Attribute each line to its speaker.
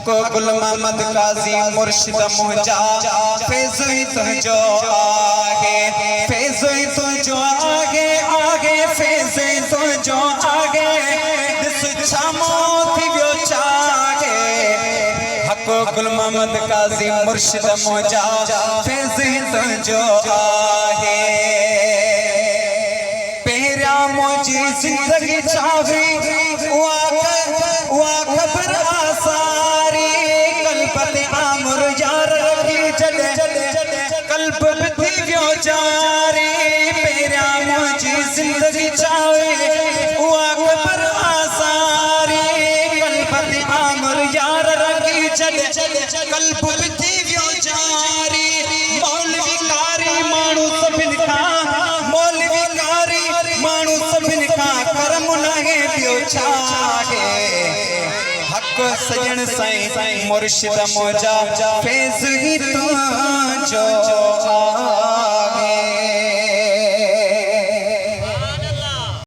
Speaker 1: गुल मोहम्मद काजी मुर्शिद मुंजा फैज़ तुझो आगे फैज़ तुझो आगे आगे फैज़ तुझो आगे दिस छामो थी वियो चागे गुल मोहम्मद काजी मुर्शिद मुंजा फैज़ तुझो आगे पेरा मुझी जिंदगी चावी वा खबर आसारी कल्पते आमुर यार रखी चले कल्प थी व्यो जारी पेरा मुझी जिंदगी चावे वा खबर आसारी कल्पते आमुर यार रखी चले कल्प थी व्यो जारी मौलवी कारी मानू सभिन का मौलवी कारी मानू सभिन का करम नाहे पियो छागे सजन साईं मुर्शिद मुंजा फैज़ ही तुझो